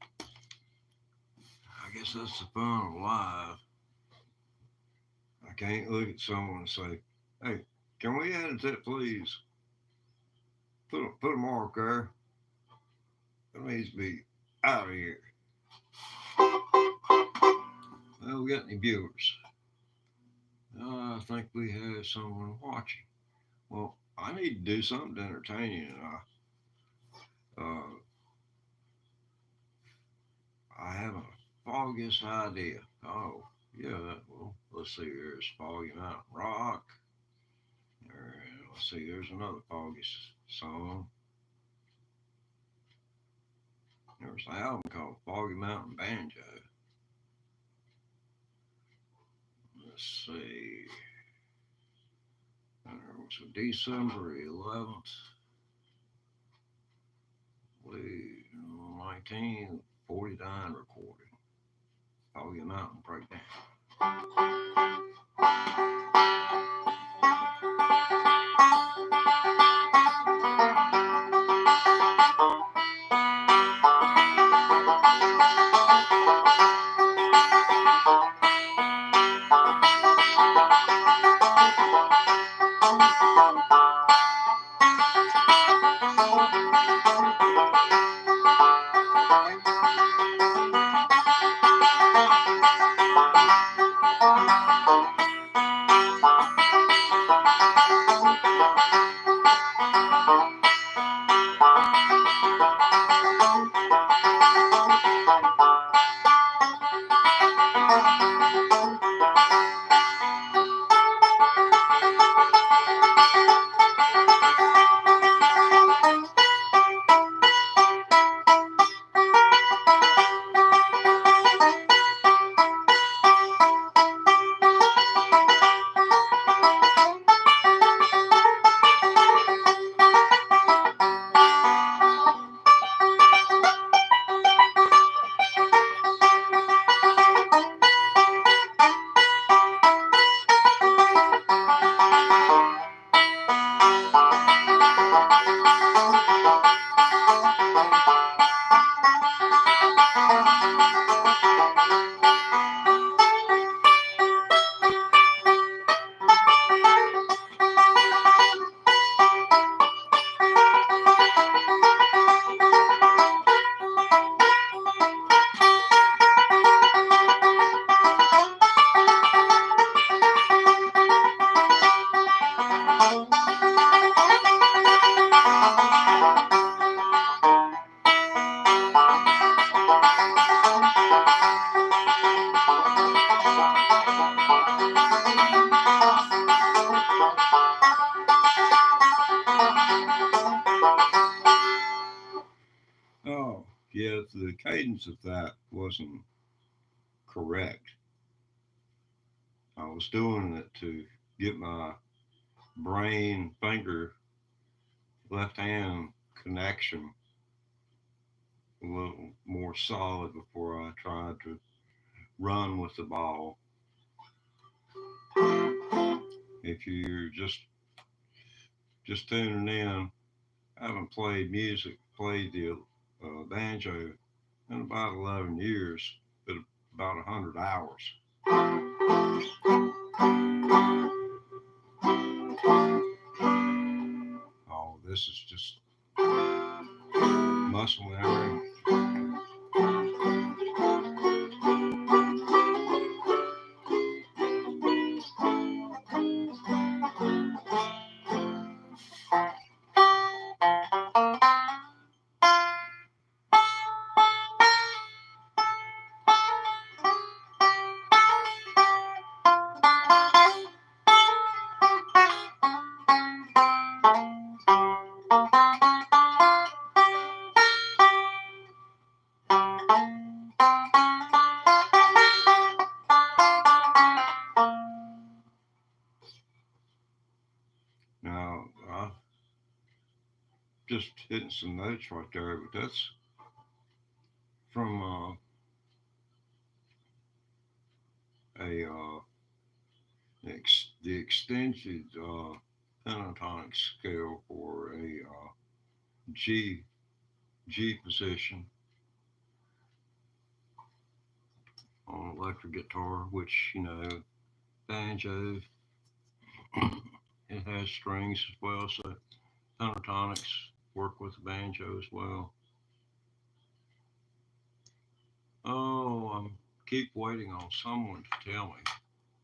guess that's the fun of life. I can't look at someone and say, "Hey, can we edit that, please? Put a mark there. That needs to be out of here." Well, we got any viewers? I think we have someone watching. Well, I need to do something to entertain you, and I have a foggiest idea. Oh, yeah. Well, let's see. There's Foggy Mountain Rock. Let's see. There's another foggy song. There's an album called Foggy Mountain Banjo. Let's see. There was a December 11th, 1949 recording. Foggy Mountain Breakdown. Oh, yeah, the cadence of that wasn't correct. I was doing it to get my brain finger left hand connection a little more solid before I tried to run with the ball. If you're just tuning in, I haven't played the banjo in about 11 years, but about 100 hours. Oh, this is just muscle memory. just hitting some notes right there, but that's from the extended pentatonic scale for a G position on electric guitar, which banjo it has strings as well, so pentatonics work with the banjo as well. Oh, I keep waiting on someone to tell me,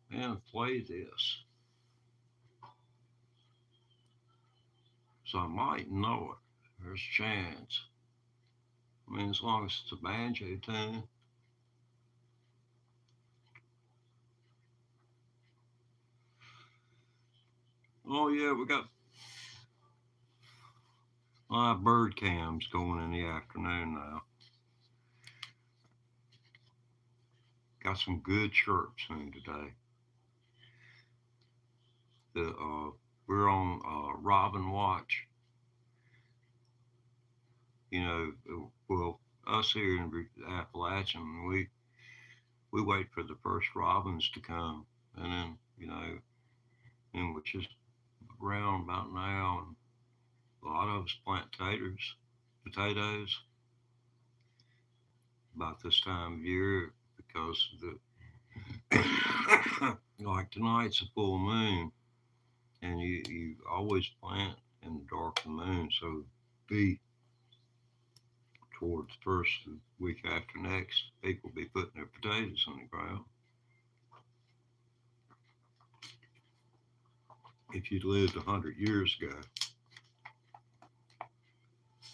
man, play this. So I might know it. There's a chance. I mean, as long as it's a banjo tune. Oh yeah, we got live bird cams going in the afternoon now. Got some good chirps in today. We're on Robin Watch. Well, us here in Appalachian, we wait for the first robins to come, and then and which is around about now, and a lot of us plant potatoes about this time of year because like tonight's a full moon, and you always plant in the dark of the moon, so be towards the first week after next, people will be putting their potatoes on the ground. If you'd lived 100 years ago,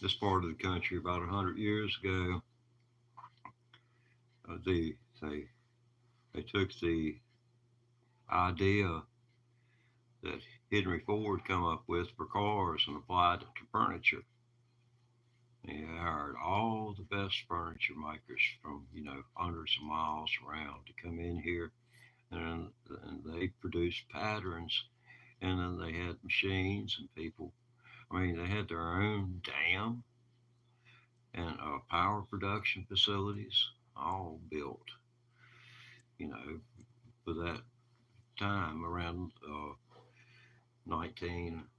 this part of the country about 100 years ago, they took the idea that Henry Ford come up with for cars and applied it to furniture. He hired all the best furniture makers from hundreds of miles around to come in here, and they produced patterns, and then they had machines and people. I mean, they had their own dam and power production facilities, all built, for that time around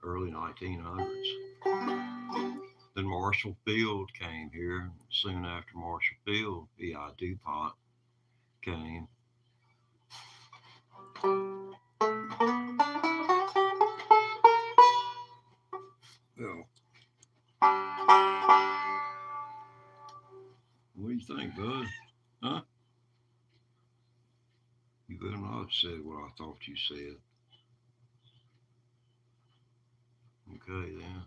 early 1900s. Then Marshall Field came here. Soon after Marshall Field, B.I. DuPont came. Well, what do you think, bud? Huh? You better not have said what I thought you said. Okay, then.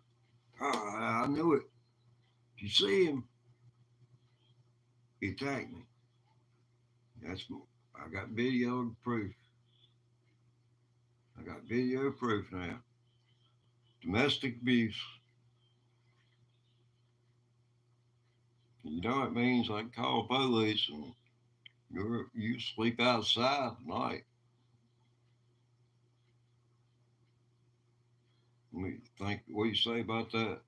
I knew it. Did you see him? He attacked me. I got video proof. I got video proof now. Domestic abuse. You know it means I can call police and you sleep outside tonight. What do you say about that?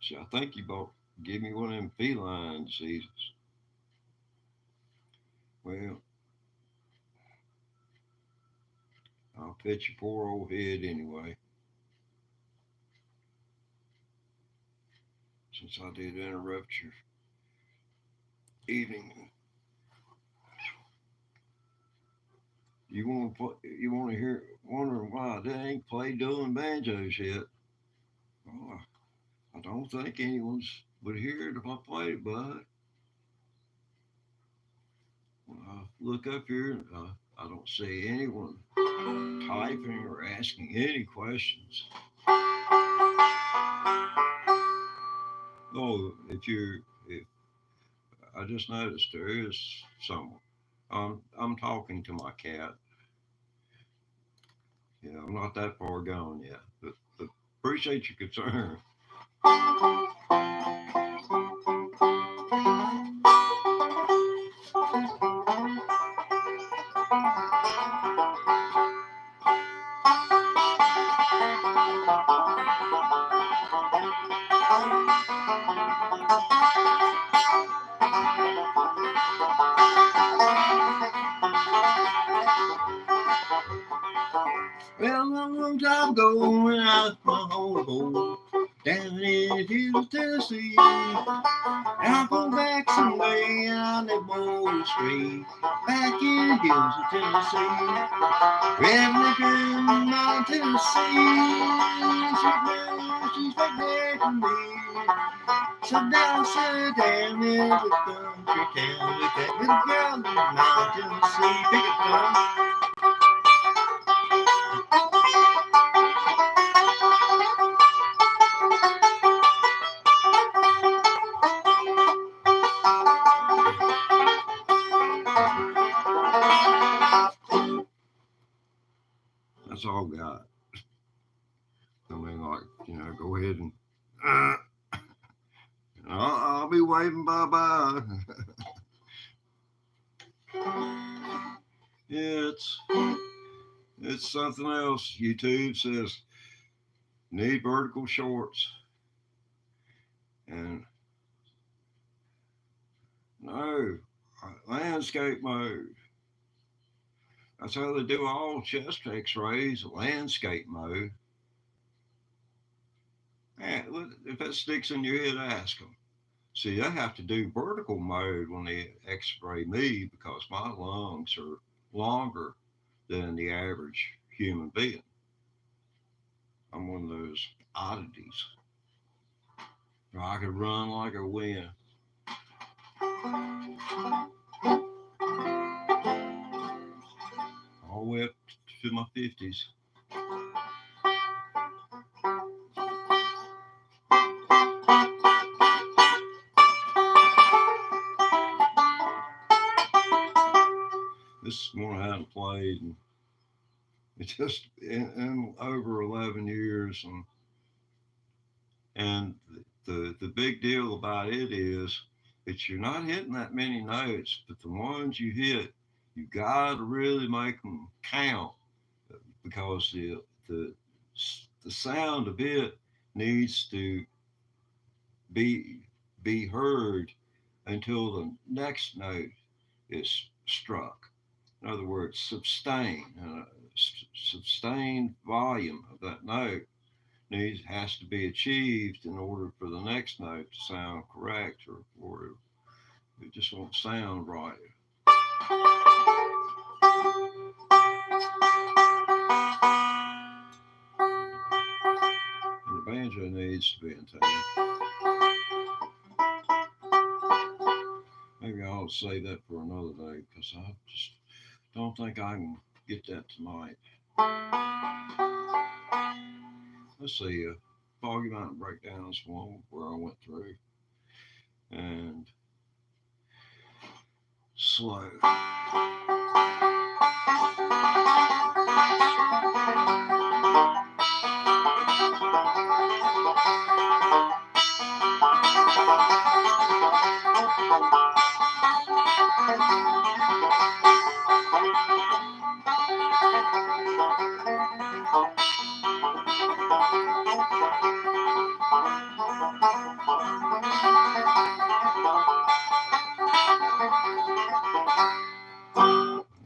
See, I think you give me one of them feline diseases. Well, I'll pet your poor old head anyway. Since I did interrupt your evening. You want to hear, wondering why they ain't played dueling banjos yet? Oh, I don't think anyone's would hear it if I played it, bud. Look up here. I don't see anyone typing or asking any questions. Oh, if I just noticed there is someone. I'm talking to my cat. Yeah, I'm not that far gone yet, but appreciate your concern. down in Hills, Tennessee. I'll go back someday on that Boulder Street, back in Hills of Tennessee. Redneck in Mount Tennessee, she's right there to me. So down, sit down in the country town with that little girl in Mount Tennessee. Pick it up. That's all got. I mean, like, go ahead and I'll be waving bye-bye. Yeah, it's something else. YouTube says need vertical shorts. And no, landscape mode. That's how they do all chest x-rays, landscape mode. Man, if that sticks in your head, ask them. See, I have to do vertical mode when they x-ray me because my lungs are longer than the average human being. I'm one of those oddities. I could run like a wind. All the way up to my 50s. This one I hadn't played and it's just in over 11 years, and the big deal about it is that you're not hitting that many notes, but the ones you hit, you got to really make them count because the sound of it needs to be heard until the next note is struck. In other words, sustained volume of that note has to be achieved in order for the next note to sound correct, or it just won't sound right. And the banjo needs to be in tune. Maybe I ought to save that for another day because I just don't think I can get that tonight. Let's see, Foggy Mountain Breakdowns one where I went through, and slow.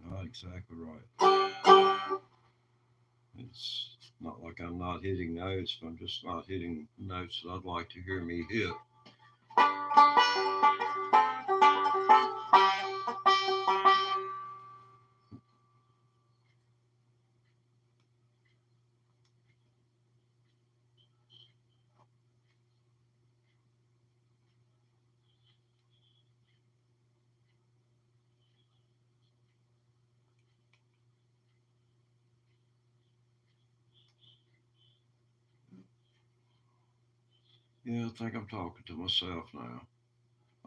Not exactly right. It's not like I'm not hitting notes, but I'm just not hitting notes that I'd like to hear me hit. Yeah, I think I'm talking to myself now.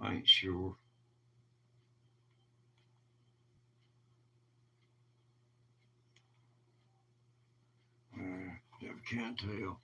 I ain't sure. Never can tell.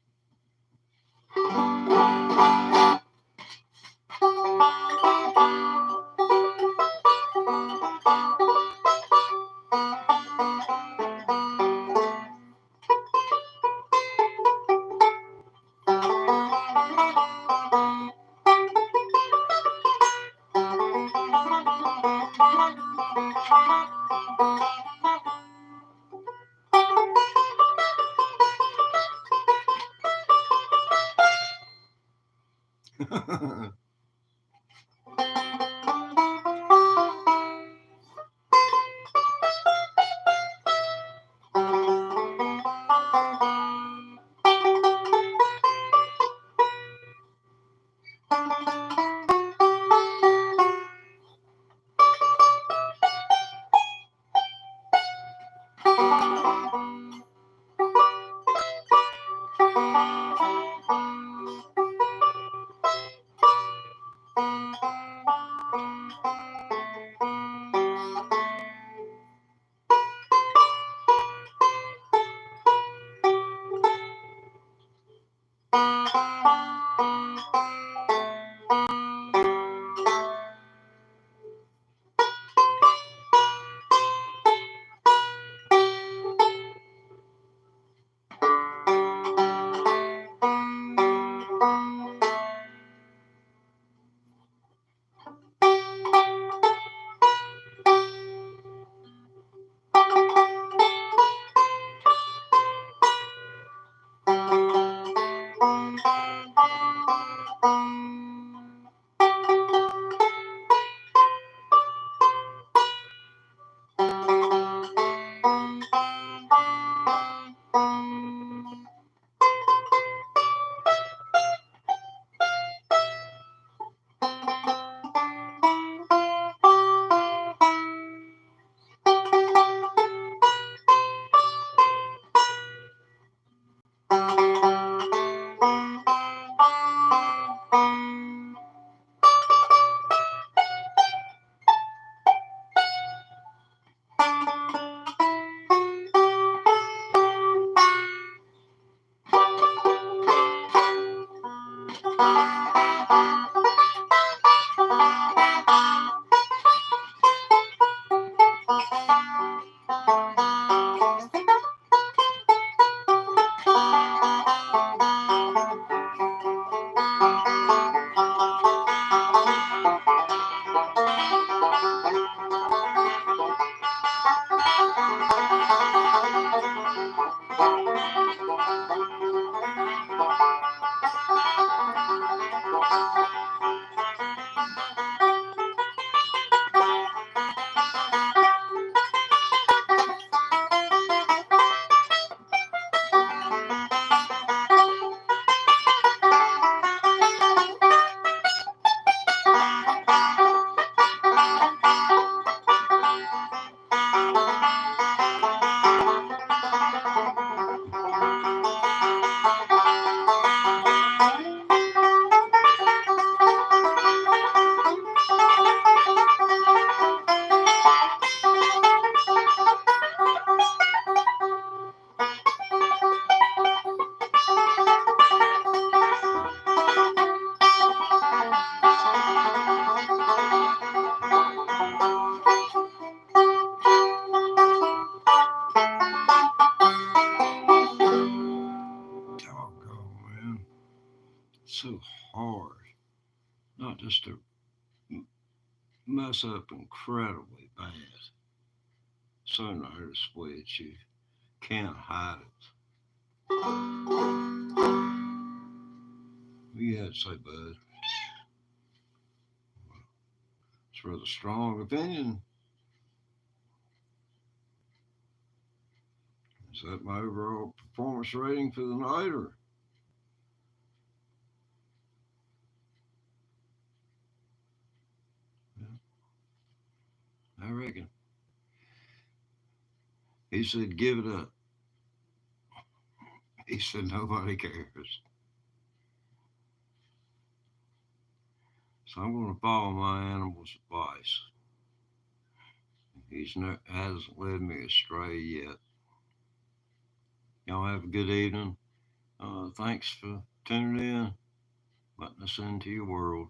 Doggone, man. So hard. Not just to mess up incredibly bad. So noticeable that you can't hide it. What you had to say, bud? It's a rather strong opinion. Is that my overall performance rating for the night, or I reckon he said, "Give it up." He said, "Nobody cares." So I'm going to follow my animal's advice. Hasn't led me astray yet. Y'all have a good evening. Thanks for tuning in, letting us into your world.